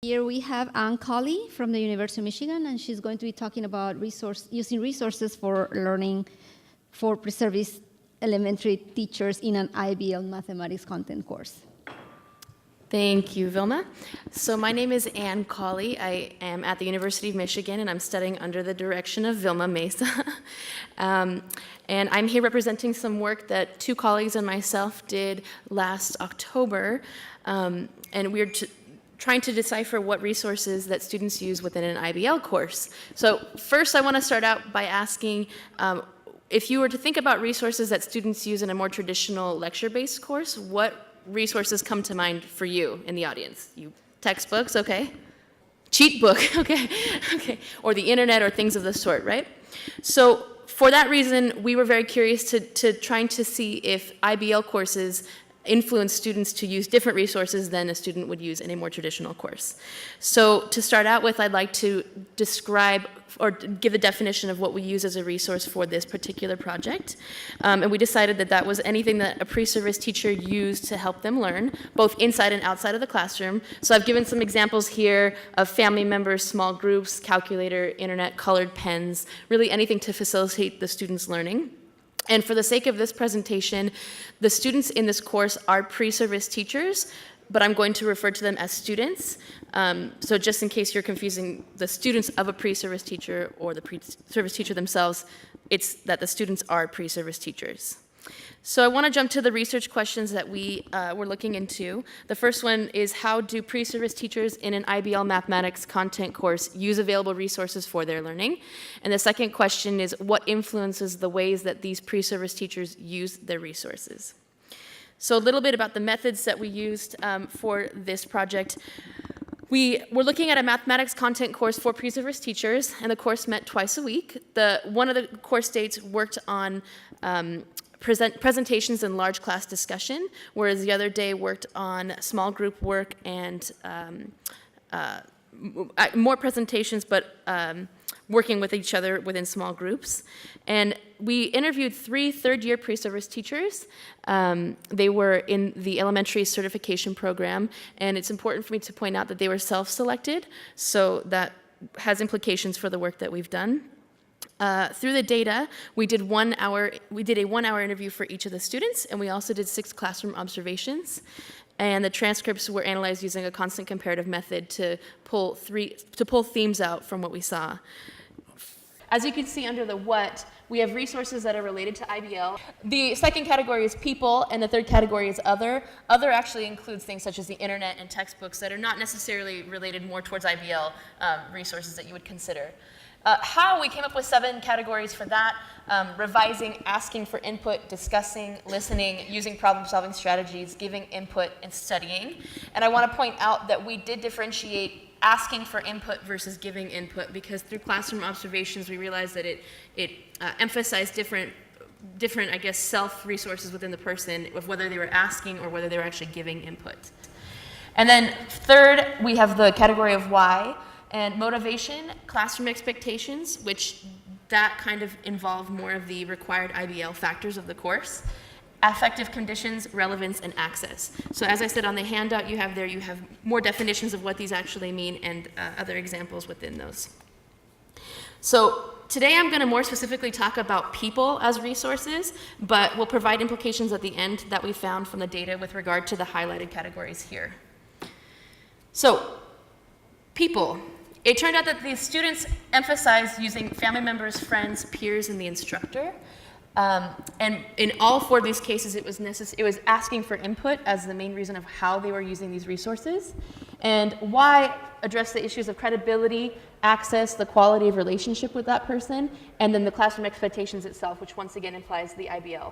Here we have Cawley from the University of Michigan, and she's going to be talking about using resources for learning for pre-service elementary teachers in an IBL mathematics content course. Thank you, Vilma. So my name is Cawley. I am at the University of Michigan, and I'm studying under the direction of Vilma Mesa. And I'm here representing some work that two colleagues and myself did last October. And we're trying to decipher what resources that students use within an IBL course. So first, I want to start out by asking, if you were to think about resources that students use in a more traditional lecture-based course, what resources come to mind for you in the audience? Textbooks, okay. Cheat book, okay. Or the internet or things of the sort, right? So for that reason, we were very curious to trying to see if IBL courses influence students to use different resources than a student would use in a more traditional course. So to start out with, I'd like to describe or give a definition of what we use as a resource for this particular project. And we decided that that was anything that a pre-service teacher used to help them learn, both inside and outside of the classroom. So I've given some examples here of family members, small groups, calculator, internet, colored pens, really anything to facilitate the students' learning. And for the sake of this presentation, the students in this course are pre-service teachers, but I'm going to refer to them as students. So just in case you're confusing the students of a pre-service teacher or the pre-service teacher themselves, it's that the students are pre-service teachers. So I want to jump to the research questions that we were looking into. The first one is, how do pre-service teachers in an IBL mathematics content course use available resources for their learning? And the second question is, what influences the ways that these pre-service teachers use their resources? So a little bit about the methods that we used for this project. We were looking at a mathematics content course for pre-service teachers, and the course met twice a week. One of the course dates worked on presentations and large class discussion, whereas the other day worked on small group work and more presentations, but working with each other within small groups. And we interviewed 3 third-year pre-service teachers. They were in the elementary certification program, and it's important for me to point out that they were self-selected, so that has implications for the work that we've done. Through the data, we did a 1-hour interview for each of the students, and we also did 6 classroom observations. And the transcripts were analyzed using a constant comparative method to pull themes out from what we saw. As you can see under the what, we have resources that are related to IBL. The second category is people, and the third category is other. Other actually includes things such as the internet and textbooks that are not necessarily related more towards IBL resources that you would consider. How we came up with 7 categories for that: revising, asking for input, discussing, listening, using problem-solving strategies, giving input, and studying. And I want to point out that we did differentiate asking for input versus giving input, because through classroom observations we realized that it emphasized different, I guess, self-resources within the person, of whether they were asking or whether they were actually giving input. And then third, we have the category of why. And motivation, classroom expectations, which that kind of involve more of the required IBL factors of the course. Affective conditions, relevance, and access. So as I said on the handout you have more definitions of what these actually mean and other examples within those. So today I'm going to more specifically talk about people as resources, but we'll provide implications at the end that we found from the data with regard to the highlighted categories here. So, people. It turned out that the students emphasized using family members, friends, peers, and the instructor. And in all 4 of these cases, it was asking for input as the main reason of how they were using these resources. And why address the issues of credibility, access, the quality of relationship with that person, and then the classroom expectations itself, which once again implies the IBL.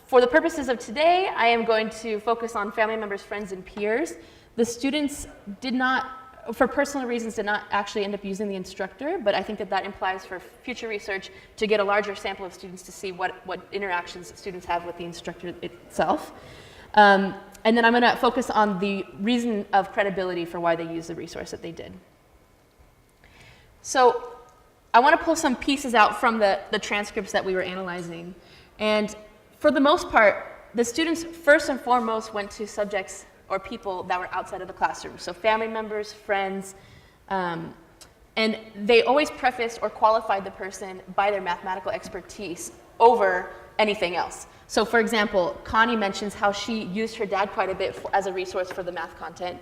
For the purposes of today, I am going to focus on family members, friends, and peers. The students did not, for personal reasons, did not actually end up using the instructor, but I think that implies for future research to get a larger sample of students to see what interactions students have with the instructor itself. And then I'm going to focus on the reason of credibility for why they use the resource that they did. So I want to pull some pieces out from the transcripts that we were analyzing. And for the most part, the students first and foremost went to subjects or people that were outside of the classroom, so family members, friends, and they always prefaced or qualified the person by their mathematical expertise over anything else. So for example, Connie mentions how she used her dad quite a bit as a resource for the math content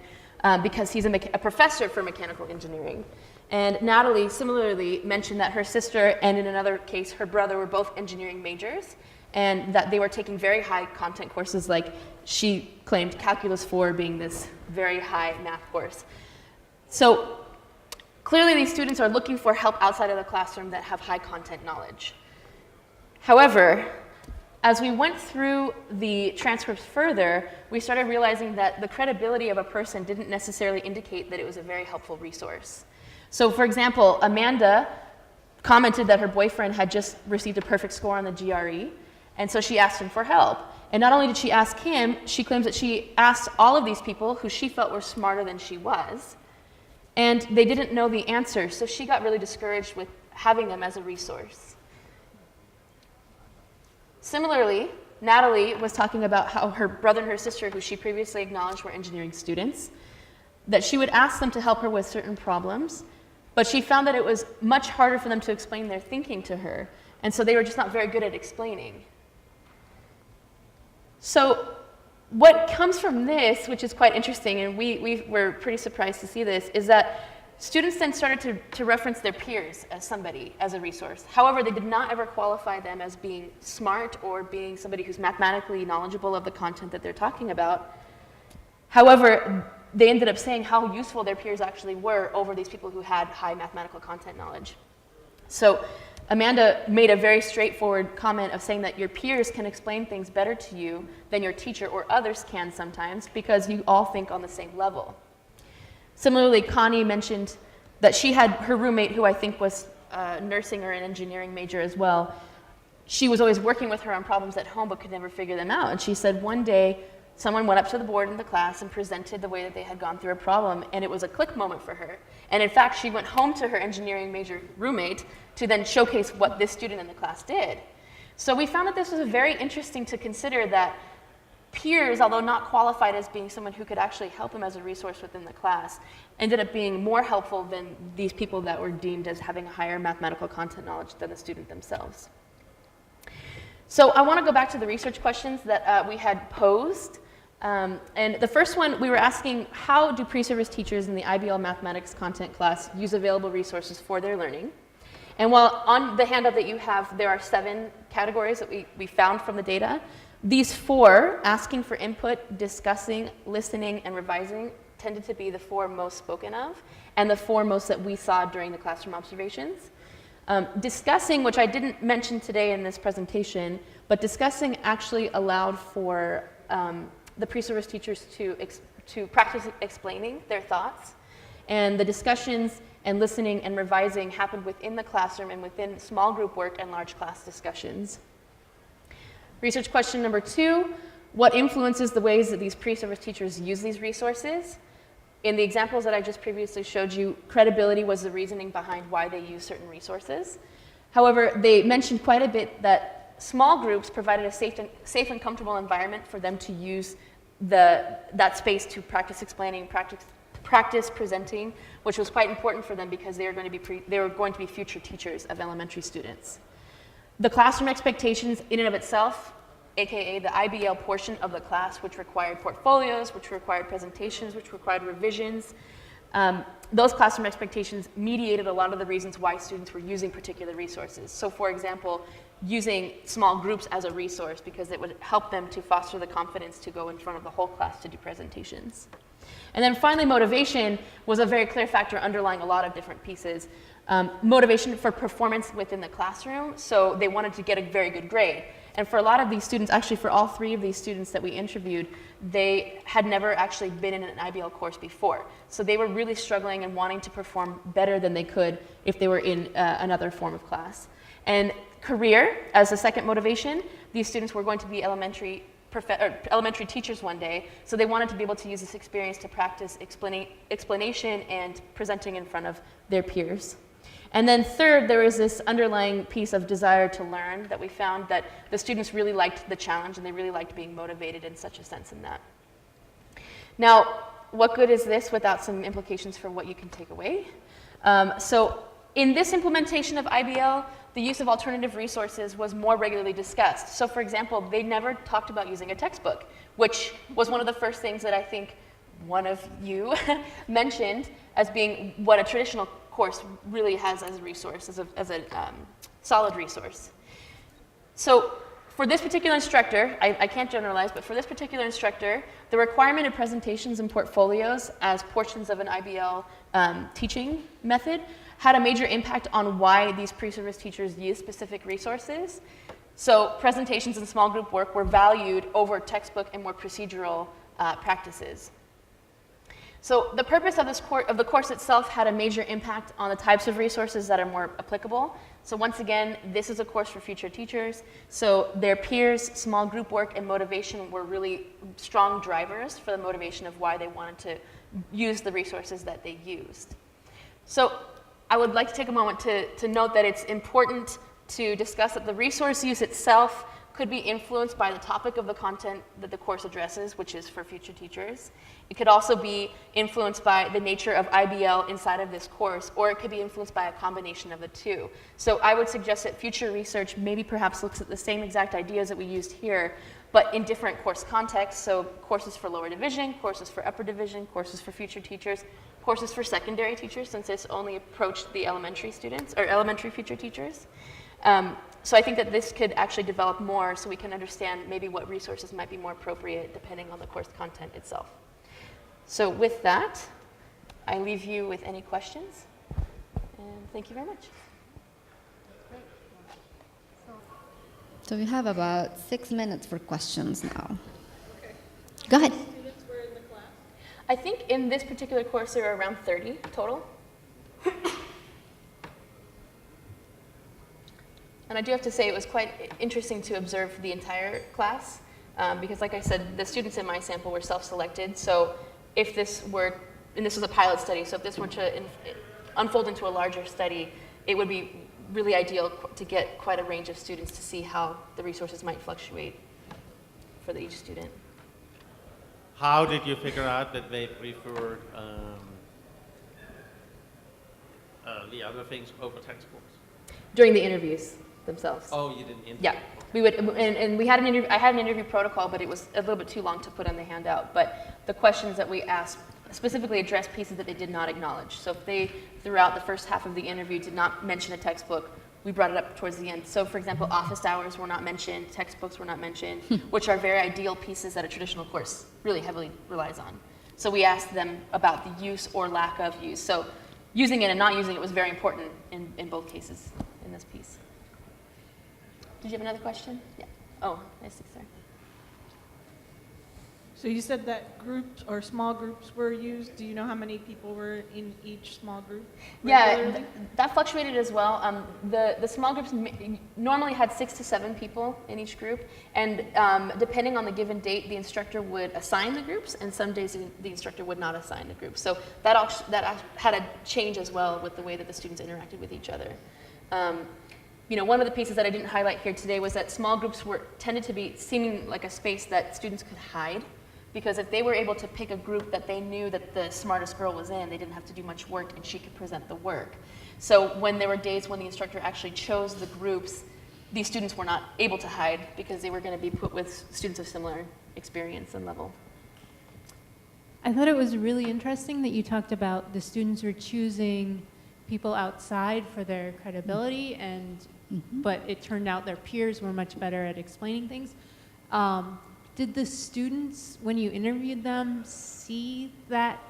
because he's a professor for mechanical engineering. And Natalie similarly mentioned that her sister and in another case her brother were both engineering majors and that they were taking very high content courses, like she claimed Calculus 4 being this very high math course. So clearly these students are looking for help outside of the classroom that have high content knowledge. However, as we went through the transcripts further, we started realizing that the credibility of a person didn't necessarily indicate that it was a very helpful resource. So for example, Amanda commented that her boyfriend had just received a perfect score on the GRE, and so she asked him for help. And not only did she ask him, she claims that she asked all of these people who she felt were smarter than she was, and they didn't know the answer, so she got really discouraged with having them as a resource. Similarly, Natalie was talking about how her brother and her sister, who she previously acknowledged were engineering students, that she would ask them to help her with certain problems, but she found that it was much harder for them to explain their thinking to her, and so they were just not very good at explaining. So what comes from this, which is quite interesting, and we were pretty surprised to see this, is that students then started to reference their peers as somebody, as a resource. However, they did not ever qualify them as being smart or being somebody who's mathematically knowledgeable of the content that they're talking about. However, they ended up saying how useful their peers actually were over these people who had high mathematical content knowledge. So Amanda made a very straightforward comment of saying that your peers can explain things better to you than your teacher or others can sometimes because you all think on the same level. Similarly, Connie mentioned that she had her roommate, who I think was nursing or an engineering major as well. She was always working with her on problems at home but could never figure them out. And she said one day someone went up to the board in the class and presented the way that they had gone through a problem, and it was a click moment for her. And in fact, she went home to her engineering major roommate to then showcase what this student in the class did. So we found that this was very interesting to consider, that peers, although not qualified as being someone who could actually help them as a resource within the class, ended up being more helpful than these people that were deemed as having higher mathematical content knowledge than the student themselves. So I want to go back to the research questions that we had posed. And the first one, we were asking, how do pre-service teachers in the IBL mathematics content class use available resources for their learning? And while on the handout that you have, there are 7 categories that we found from the data. These 4, asking for input, discussing, listening, and revising, tended to be the 4 most spoken of, and the 4 most that we saw during the classroom observations. Discussing, which I didn't mention today in this presentation, but discussing actually allowed for the pre-service teachers to practice explaining their thoughts. And the discussions and listening and revising happened within the classroom and within small group work and large class discussions. Research question number 2, what influences the ways that these pre-service teachers use these resources? In the examples that I just previously showed you, credibility was the reasoning behind why they use certain resources. However, they mentioned quite a bit that small groups provided a safe and comfortable environment for them to use that space to practice explaining, practice presenting, which was quite important for them because they were going to be future teachers of elementary students. The classroom expectations in and of itself, aka the IBL portion of the class, which required portfolios, which required presentations, which required revisions, those classroom expectations mediated a lot of the reasons why students were using particular resources. So for example, using small groups as a resource because it would help them to foster the confidence to go in front of the whole class to do presentations. And then finally, motivation was a very clear factor underlying a lot of different pieces. Motivation for performance within the classroom, so they wanted to get a very good grade. And for a lot of these students, actually for all 3 of these students that we interviewed, they had never actually been in an IBL course before. So they were really struggling and wanting to perform better than they could if they were in another form of class. And career, as a second motivation, these students were going to be elementary teachers one day, so they wanted to be able to use this experience to practice explanation and presenting in front of their peers. And then third, there is this underlying piece of desire to learn that we found that the students really liked the challenge and they really liked being motivated in such a sense in that. Now, what good is this without some implications for what you can take away? So in this implementation of IBL, the use of alternative resources was more regularly discussed. So for example, they never talked about using a textbook, which was one of the first things that I think one of you mentioned as being what a traditional course really has as a resource, as a solid resource. So for this particular instructor, I can't generalize, but for this particular instructor, the requirement of presentations and portfolios as portions of an IBL teaching method had a major impact on why these pre-service teachers use specific resources. So presentations and small group work were valued over textbook and more procedural practices. So the purpose of the course itself had a major impact on the types of resources that are more applicable. So once again, this is a course for future teachers. So their peers, small group work, and motivation were really strong drivers for the motivation of why they wanted to use the resources that they used. So I would like to take a moment to note that it's important to discuss that the resource use itself could be influenced by the topic of the content that the course addresses, which is for future teachers. It could also be influenced by the nature of IBL inside of this course, or it could be influenced by a combination of the two. So I would suggest that future research maybe perhaps looks at the same exact ideas that we used here, but in different course contexts. So courses for lower division, courses for upper division, courses for future teachers, courses for secondary teachers, since this only approached the elementary students, or elementary future teachers. So I think that this could actually develop more so we can understand maybe what resources might be more appropriate depending on the course content itself. So with that, I leave you with any questions, and thank you very much. So we have about 6 minutes for questions now. Okay. Go ahead. Students were in the class? I think in this particular course there are around 30 total. And I do have to say it was quite interesting to observe the entire class because like I said, the students in my sample were self-selected. So if this were, and this was a pilot study, so if this were to unfold into a larger study, it would be really ideal to get quite a range of students to see how the resources might fluctuate for each student. How did you figure out that they preferred the other things over textbooks? During the interviews themselves. Oh, you didn't interview? Yeah, we would, and we had an interview. I had an interview protocol, but it was a little bit too long to put on the handout. But the questions that we asked specifically addressed pieces that they did not acknowledge. So if they, throughout the first half of the interview, did not mention a textbook, we brought it up towards the end. So for example, office hours were not mentioned, textbooks were not mentioned, which are very ideal pieces that a traditional course really heavily relies on. So we asked them about the use or lack of use. So using it and not using it was very important in both cases in this piece. Did you have another question? Yeah. Oh, I see, sorry. So you said that groups or small groups were used. Do you know how many people were in each small group? Yeah, that fluctuated as well. The small groups normally had 6 to 7 people in each group, and depending on the given date, the instructor would assign the groups, and some days the instructor would not assign the groups. So that had a change as well with the way that the students interacted with each other. You know, one of the pieces that I didn't highlight here today was that small groups tended to be seeming like a space that students could hide, because if they were able to pick a group that they knew that the smartest girl was in, they didn't have to do much work and she could present the work. So when there were days when the instructor actually chose the groups, these students were not able to hide because they were going to be put with students of similar experience and level. I thought it was really interesting that you talked about the students were choosing people outside for their credibility, and but it turned out their peers were much better at explaining things. Did the students, when you interviewed them, see that,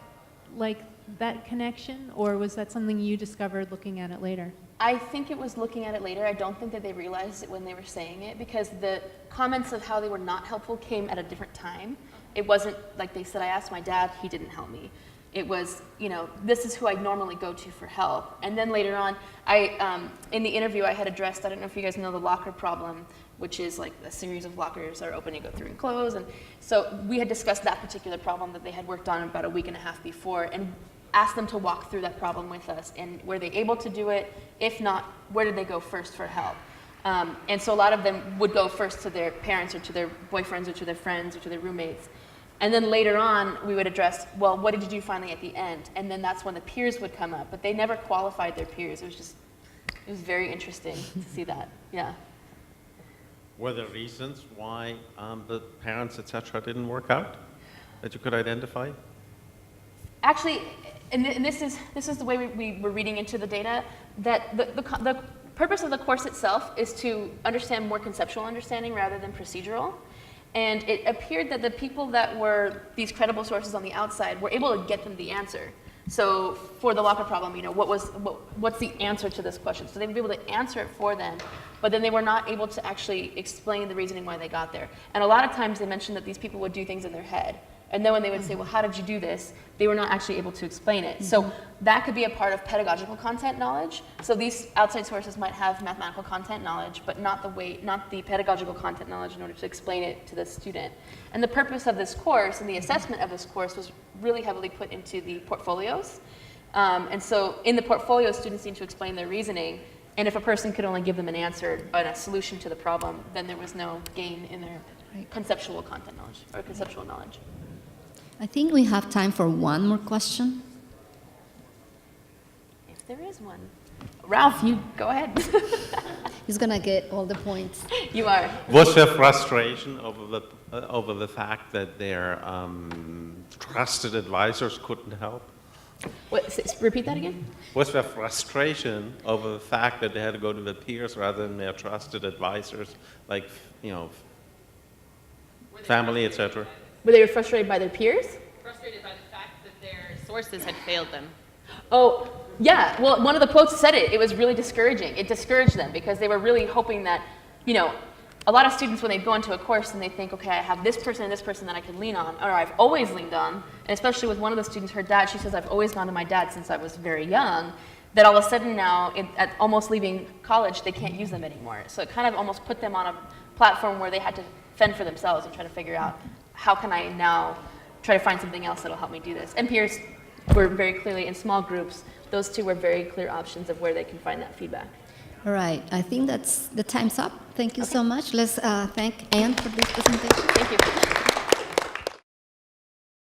like, that connection, or was that something you discovered looking at it later? I think it was looking at it later. I don't think that they realized it when they were saying it, because the comments of how they were not helpful came at a different time. It wasn't like they said, I asked my dad, he didn't help me. It was, you know, this is who I normally go to for help. And then later on, in the interview I had addressed, I don't know if you guys know the locker problem, which is like a series of lockers that are open and go through and close. And so we had discussed that particular problem that they had worked on about a week and a half before, and asked them to walk through that problem with us. And were they able to do it? If not, where did they go first for help? And so a lot of them would go first to their parents or to their boyfriends or to their friends or to their roommates. And then later on, we would address, well, what did you do finally at the end? And then that's when the peers would come up. But they never qualified their peers. It was very interesting to see that. Yeah. Were there reasons why the parents, etc., didn't work out that you could identify? Actually, and this is the way we were reading into the data, that the purpose of the course itself is to understand more conceptual understanding rather than procedural. And it appeared that the people that were these credible sources on the outside were able to get them the answer. So for the locker problem, what's the answer to this question? So they would be able to answer it for them, but then they were not able to actually explain the reasoning why they got there. And a lot of times they mentioned that these people would do things in their head. And then when they would say, well, how did you do this? They were not actually able to explain it. So that could be a part of pedagogical content knowledge. So these outside sources might have mathematical content knowledge, but not the pedagogical content knowledge in order to explain it to the student. And the purpose of this course and the assessment of this course was really heavily put into the portfolios. And so in the portfolio, students need to explain their reasoning. And if a person could only give them an answer and a solution to the problem, then there was no gain in their conceptual content knowledge or conceptual knowledge. I think we have time for one more question. If there is one. Ralph, you go ahead. He's going to get all the points. You are. Was there frustration over the fact that their trusted advisors couldn't help? Repeat that again? Was there frustration over the fact that they had to go to the peers rather than their trusted advisors, like, family, etc.? Were they frustrated by their peers? Frustrated by the fact that their sources had failed them. Oh, yeah. Well, one of the quotes said it. It was really discouraging. It discouraged them because they were really hoping that, a lot of students, when they go into a course and they think, okay, I have this person and this person that I can lean on, or I've always leaned on, and especially with one of the students, her dad, she says, I've always gone to my dad since I was very young, that all of a sudden now, at almost leaving college, they can't use them anymore. So it kind of almost put them on a platform where they had to fend for themselves and try to figure out, how can I now try to find something else that'll help me do this? And peers were very clearly in small groups. Those two were very clear options of where they can find that feedback. All right. I think that's the time's up. Thank you so much. Let's thank Anne for this presentation. Thank you.